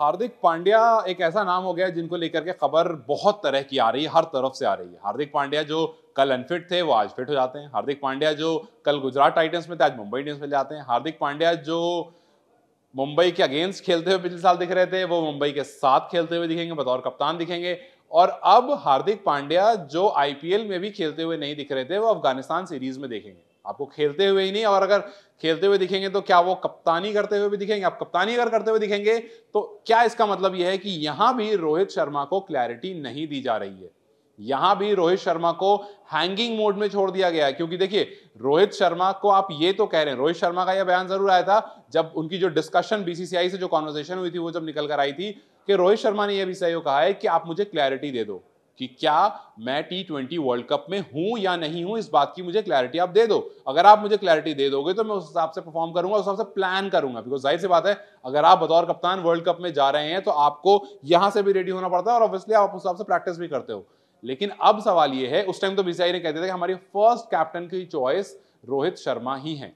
हार्दिक पांड्या एक ऐसा नाम हो गया है जिनको लेकर के खबर बहुत तरह की आ रही है, हर तरफ से आ रही है। हार्दिक पांड्या जो कल अनफिट थे वो आज फिट हो जाते हैं। हार्दिक पांड्या जो कल गुजरात टाइटंस में थे आज मुंबई इंडियंस में जाते हैं। हार्दिक पांड्या जो मुंबई के अगेंस्ट खेलते हुए पिछले साल दिख रहे थे वो मुंबई के साथ खेलते हुए दिखेंगे, बतौर कप्तान दिखेंगे। और अब हार्दिक पांड्या जो आईपीएल में भी खेलते हुए नहीं दिख रहे थे वो अफगानिस्तान सीरीज में देखेंगे। आपको खेलते हुए ही नहीं, और अगर खेलते हुए दिखेंगे तो क्या वो कप्तानी करते हुए भी दिखेंगे? आप कप्तानी अगर करते हुए दिखेंगे तो क्या इसका मतलब यह है कि यहां भी रोहित शर्मा को क्लैरिटी नहीं दी जा रही है? यहां भी रोहित शर्मा को हैंगिंग मोड में छोड़ दिया गया है। क्योंकि देखिए, रोहित शर्मा को आप ये तो कह रहे हैं, रोहित शर्मा का यह बयान जरूर आया था जब उनकी जो डिस्कशन बीसीसीआई से जो कॉन्वर्सेशन हुई थी वो जब निकल कर आई थी, कि रोहित शर्मा ने यह भी सही कहा है कि आप मुझे क्लैरिटी दे दो कि क्या मैं टी20 वर्ल्ड कप में हूं या नहीं हूं, इस बात की मुझे क्लैरिटी आप दे दो। अगर आप मुझे क्लैरिटी दे दोगे तो मैं उस हिसाब से परफॉर्म करूंगा, उस हिसाब से प्लान करूंगा। बिकॉज जाहिर सी बात है, अगर आप बतौर कप्तान वर्ल्ड कप में जा रहे हैं तो आपको यहां से भी रेडी होना पड़ता है और ऑब्वियसली आप उस हिसाब से प्रैक्टिस भी करते हो। लेकिन अब सवाल यह है, उस टाइम तो बीसीसीआई ने कहते थे कि हमारी फर्स्ट कैप्टन की चॉइस रोहित शर्मा ही है।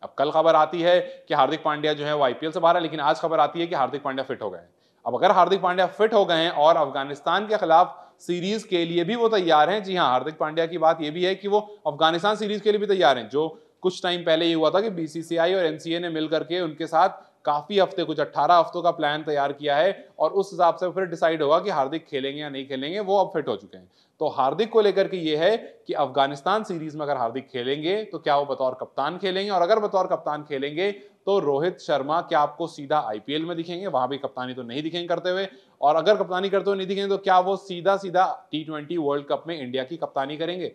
अब कल खबर आती है कि हार्दिक पांड्या जो है वो आईपीएल से बाहर है, लेकिन आज खबर आती है कि हार्दिक पांड्या फिट हो गए हैं। अब अगर हार्दिक पांड्या फिट हो गए हैं और अफगानिस्तान के खिलाफ सीरीज के लिए भी वो तैयार हैं, जी हां, हार्दिक पांड्या की बात ये भी है कि वो अफगानिस्तान सीरीज के लिए भी तैयार हैं। जो कुछ टाइम पहले ये हुआ था कि बीसीसीआई और एनसीए ने मिलकर के उनके साथ काफी हफ्ते, कुछ 18 हफ्तों का प्लान तैयार किया है और उस हिसाब से फिर डिसाइड होगा कि हार्दिक खेलेंगे या नहीं खेलेंगे। वो अब फिट हो चुके हैं। तो हार्दिक को लेकर के ये है कि अफगानिस्तान सीरीज में अगर हार्दिक खेलेंगे तो क्या वो बतौर कप्तान खेलेंगे, और अगर बतौर कप्तान खेलेंगे तो रोहित शर्मा क्या आपको सीधा आईपीएल में दिखेंगे? वहां भी कप्तानी तो नहीं दिखेंगे करते हुए, और अगर कप्तानी करते हुए नहीं दिखेंगे तो क्या वो सीधा सीधा टी20 वर्ल्ड कप में इंडिया की कप्तानी करेंगे?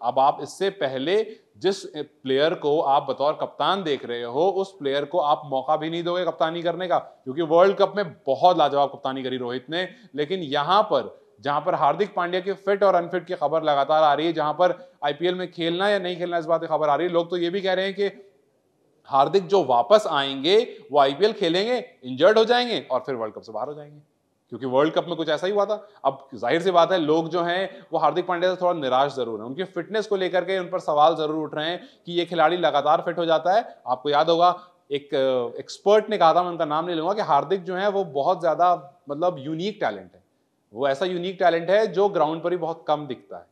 अब आप इससे पहले जिस प्लेयर को आप बतौर कप्तान देख रहे हो उस प्लेयर को आप मौका भी नहीं दोगे कप्तानी करने का, क्योंकि वर्ल्ड कप में बहुत लाजवाब कप्तानी करी रोहित ने। लेकिन यहां पर जहां पर हार्दिक पांड्या के फिट और अनफिट की खबर लगातार आ रही है, जहां पर आईपीएल में खेलना या नहीं खेलना इस बात की खबर आ रही है, लोग तो ये भी कह रहे हैं कि हार्दिक जो वापस आएंगे वो आईपीएल खेलेंगे, इंजर्ड हो जाएंगे और फिर वर्ल्ड कप से बाहर हो जाएंगे। क्योंकि वर्ल्ड कप में कुछ ऐसा ही हुआ था। अब जाहिर सी बात है, लोग जो हैं वो हार्दिक पांड्या से थोड़ा निराश जरूर है, उनकी फिटनेस को लेकर के उन पर सवाल जरूर उठ रहे हैं कि ये खिलाड़ी लगातार फिट हो जाता है। आपको याद होगा एक एक्सपर्ट ने कहा था, मैं उनका नाम नहीं लूंगा, कि हार्दिक जो है वो बहुत ज्यादा मतलब यूनिक टैलेंट है। वो ऐसा यूनिक टैलेंट है जो ग्राउंड पर ही बहुत कम दिखता है।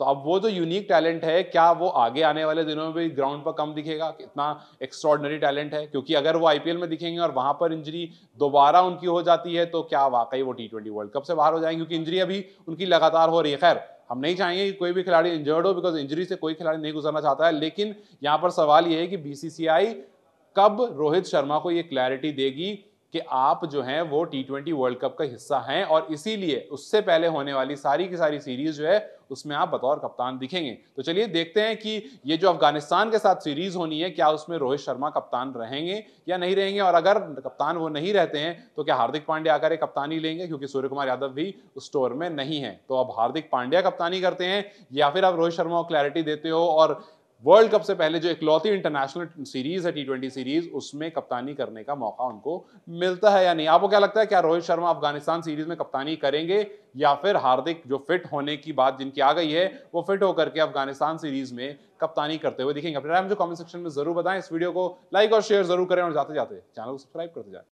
तो अब वो जो यूनिक टैलेंट है, क्या वो आगे आने वाले दिनों में भी ग्राउंड पर कम दिखेगा? कितना एक्स्ट्रॉर्डनरी टैलेंट है। क्योंकि अगर वो आईपीएल में दिखेंगे और वहां पर इंजरी दोबारा उनकी हो जाती है तो क्या वाकई वो टी20 वर्ल्ड कप से बाहर हो जाएंगे? क्योंकि इंजरी अभी उनकी लगातार हो रही है। खैर, हम नहीं चाहेंगे कि कोई भी खिलाड़ी इंजर्ड हो, बिकॉज इंजरी से कोई खिलाड़ी नहीं गुजरना चाहता है। लेकिन यहां पर सवाल यह है कि बीसीसीआई कब रोहित शर्मा को यह क्लैरिटी देगी कि आप जो हैं वो टी20 वर्ल्ड कप का हिस्सा हैं, और इसीलिए उससे पहले होने वाली सारी की सारी सीरीज जो है उसमें आप बतौर कप्तान दिखेंगे। तो चलिए देखते हैं कि ये जो अफगानिस्तान के साथ सीरीज होनी है, क्या उसमें रोहित शर्मा कप्तान रहेंगे या नहीं रहेंगे, और अगर कप्तान वो नहीं रहते हैं तो क्या हार्दिक पांड्या आकर एक कप्तानी लेंगे? क्योंकि सूर्य कुमार यादव भी उस स्टोर में नहीं है। तो अब हार्दिक पांड्या कप्तानी करते हैं या फिर आप रोहित शर्मा को क्लैरिटी देते हो और वर्ल्ड कप से पहले जो इकलौती इंटरनेशनल सीरीज है टी20 सीरीज, उसमें कप्तानी करने का मौका उनको मिलता है या नहीं? आपको क्या लगता है, क्या रोहित शर्मा अफगानिस्तान सीरीज में कप्तानी करेंगे, या फिर हार्दिक जो फिट होने की बात जिनकी आ गई है वो फिट होकर के अफगानिस्तान सीरीज में कप्तानी करते हुए दिखेंगे? अपने राय मुझे कमेंट सेक्शन में जरूर बताएं। इस वीडियो को लाइक और शेयर जरूर करें और जाते जाते चैनल को सब्सक्राइब करते जाएं।